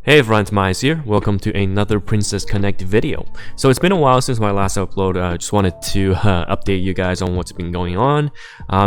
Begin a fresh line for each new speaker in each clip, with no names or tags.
Hey everyone, TimaeuSS here. Welcome to another Princess Connect video. So it's been a while since my last upload. I just wanted to update you guys on what's been going on.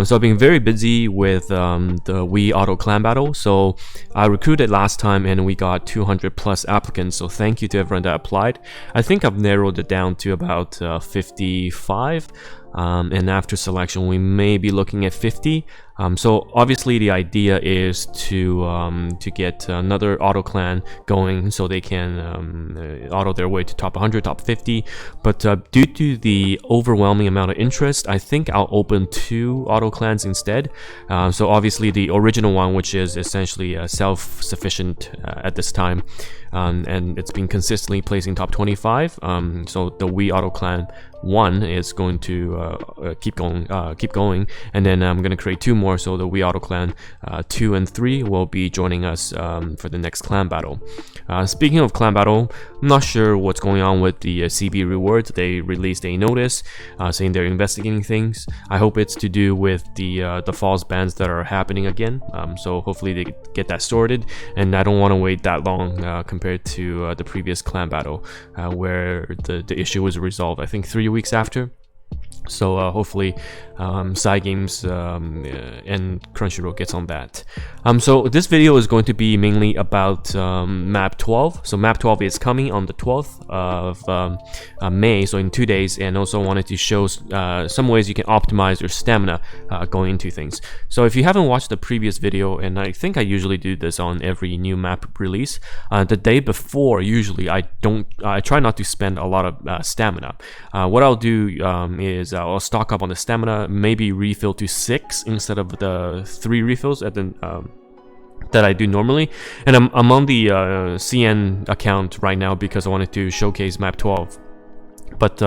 So I've been very busy with the Wii Auto Clan Battle. So I recruited last time and we got 200 plus applicants. So thank you to everyone that applied. I think I've narrowed it down to about 55. And after selection, we may be looking at 50. So obviously the idea is to get another auto clan going so they can auto their way to top 100, top 50. But due to the overwhelming amount of interest, I think I'll open 2 auto clans instead. So obviously the original one, which is essentially self-sufficient at this time, and it's been consistently placing top 25. So the Wii Auto Clan 1 is going to keep going, and then I'm going to create 2 more. So the Wii Auto Clan 2 and 3 will be joining us for the next clan battle. Speaking of clan battle, I'm not sure what's going on with the CB rewards. They released a notice saying they're investigating things. I hope it's to do with the false bans that are happening again. So hopefully they get that sorted, and I don't want to wait that long compared to the previous clan battle where the issue was resolved, I think 3 weeks after. So hopefully Cygames and Crunchyroll gets on that. So this video is going to be mainly about map 12. So map 12 is coming on the 12th of May, so in 2 days, and also wanted to show some ways you can optimize your stamina going into things. So if you haven't watched the previous video, and I think I usually do this on every new map release, the day before usually I try not to spend a lot of stamina. What I'll do is I'll stock up on the stamina, maybe refill to 6 instead of the 3 refills at the that I do normally. And I'm on the CN account right now because I wanted to showcase map 12. But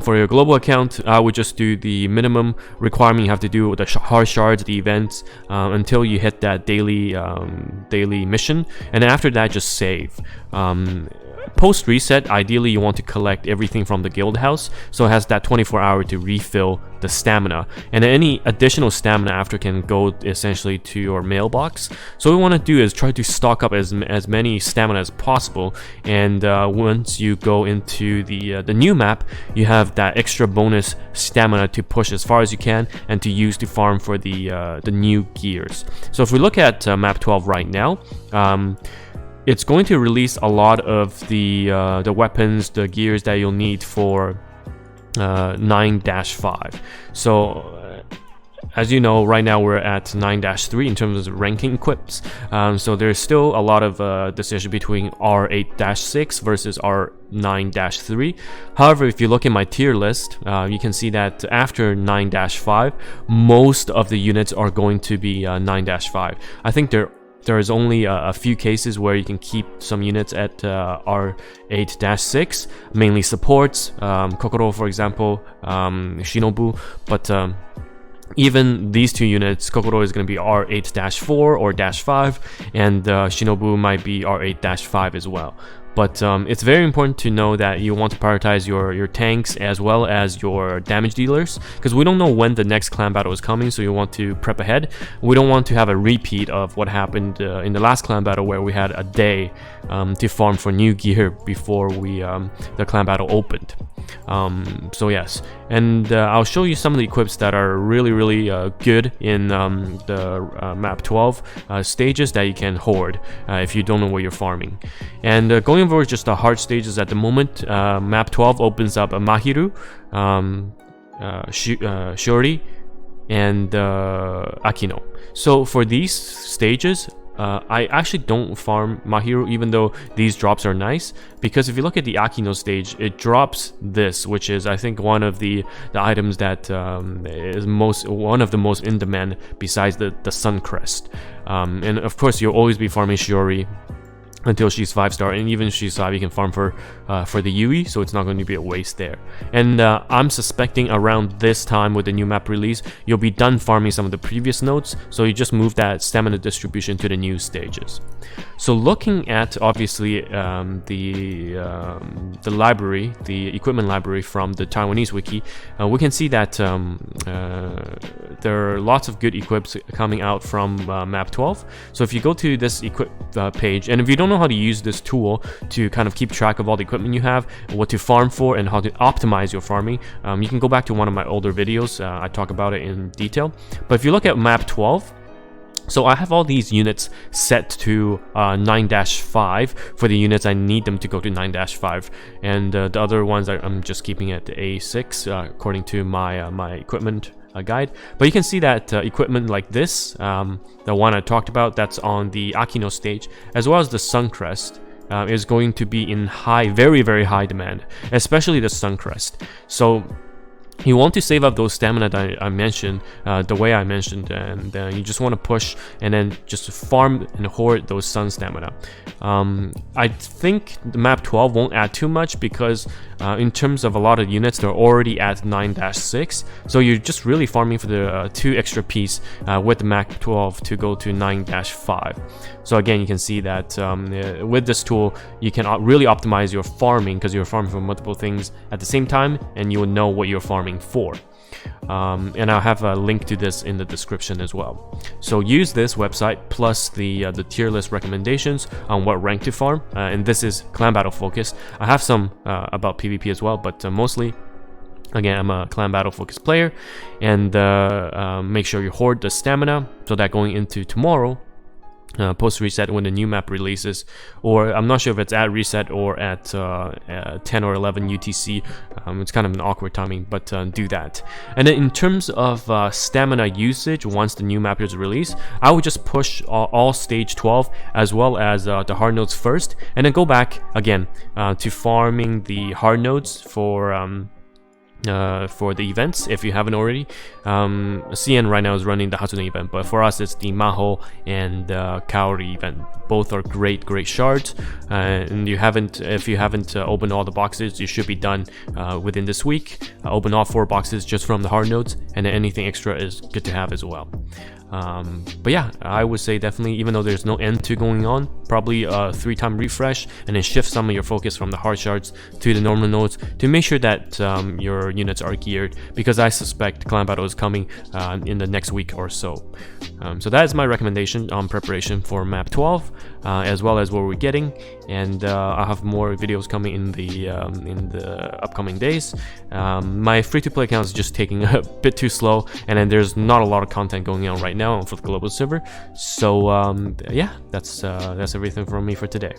for your global account, I would just do the minimum requirement you have to do with the hard shards, the events, until you hit that daily mission, and after that just save. Post reset, ideally you want to collect everything from the guild house, so it has that 24-hour to refill the stamina, and any additional stamina after can go essentially to your mailbox. So what we want to do is try to stock up as many stamina as possible, and once you go into the new map, you have that extra bonus stamina to push as far as you can and to use to farm for the new gears. So if we look at map 12 right now, it's going to release a lot of the weapons, the gears that you'll need for 9-5. So as you know, right now we're at 9-3 in terms of ranking equips. So there's still a lot of decision between R8-6 versus R9-3. However, if you look at my tier list, you can see that after 9-5, most of the units are going to be 9-5. I think there is only a few cases where you can keep some units at R8-6, mainly supports, Kokoro for example, Shinobu, but even these 2 units, Kokoro is going to be R8-4 or -5, and Shinobu might be R8-5 as well. But it's very important to know that you want to prioritize your tanks as well as your damage dealers, because we don't know when the next clan battle is coming, so you want to prep ahead. We don't want to have a repeat of what happened in the last clan battle where we had a day to farm for new gear before the clan battle opened. So yes, and I'll show you some of the equips that are really good in the map 12 stages that you can hoard if you don't know where you're farming. And going over just the hard stages at the moment, map 12 opens up a Mahiru, Shiori, and Akino. So for these stages, I actually don't farm Mahiru, even though these drops are nice, because if you look at the Akino stage, it drops this, which is I think one of the items that is one of the most in demand besides the Sun Crest. And of course you'll always be farming Shiori until she's 5-star, and even if she's 5, you can farm for the Yui, so it's not going to be a waste there. And I'm suspecting around this time with the new map release, you'll be done farming some of the previous nodes, so you just move that stamina distribution to the new stages. So looking at obviously the library, the equipment library from the Taiwanese wiki, we can see that there are lots of good equips coming out from map 12. So if you go to this equip page, and if you don't know know how to use this tool to kind of keep track of all the equipment you have, what to farm for, and how to optimize your farming, you can go back to one of my older videos. I talk about it in detail. But if you look at map 12, so I have all these units set to 9-5 for the units I need them to go to 9-5, and the other ones I'm just keeping at A6 according to my my equipment guide. But you can see that equipment like this, the one I talked about, that's on the Akino stage, as well as the Suncrest, is going to be in very, very high demand, especially the Suncrest. So you want to save up those stamina that I mentioned, the way I mentioned, and you just want to push and then just farm and hoard those sun stamina. I think the map 12 won't add too much because in terms of a lot of units, they're already at 9-6, so you're just really farming for the 2 extra piece with the map 12 to go to 9-5. So again, you can see that with this tool, you can really optimize your farming because you're farming for multiple things at the same time, and you will know what you're farming for. And I'll have a link to this in the description as well. So use this website plus the tier list recommendations on what rank to farm, and this is clan battle focused. I have some about PvP as well, but mostly, again, I'm a clan battle focused player. And make sure you hoard the stamina so that going into tomorrow, post reset, when the new map releases, or I'm not sure if it's at reset or at 10 or 11 UTC, it's kind of an awkward timing, but do that. And then in terms of stamina usage, once the new map is released, I would just push all stage 12 as well as the hard nodes first, and then go back again to farming the hard nodes for the events if you haven't already. CN right now is running the Hatsune event, but for us it's the Maho and Kaori event. Both are great shards, and if you haven't opened all the boxes, you should be done within this week. Open all 4 boxes just from the hard nodes, and then anything extra is good to have as well. But yeah, I would say definitely, even though there's no end to going on, probably a 3-time refresh, and then shift some of your focus from the hard shards to the normal nodes to make sure that your units are geared, because I suspect clan battle is coming in the next week or so. So that is my recommendation on preparation for map 12, as well as what we're getting, and I'll have more videos coming in the upcoming days. My free-to-play account is just taking a bit too slow, and then there's not a lot of content going on right now for the global server. So yeah, that's everything from me for today.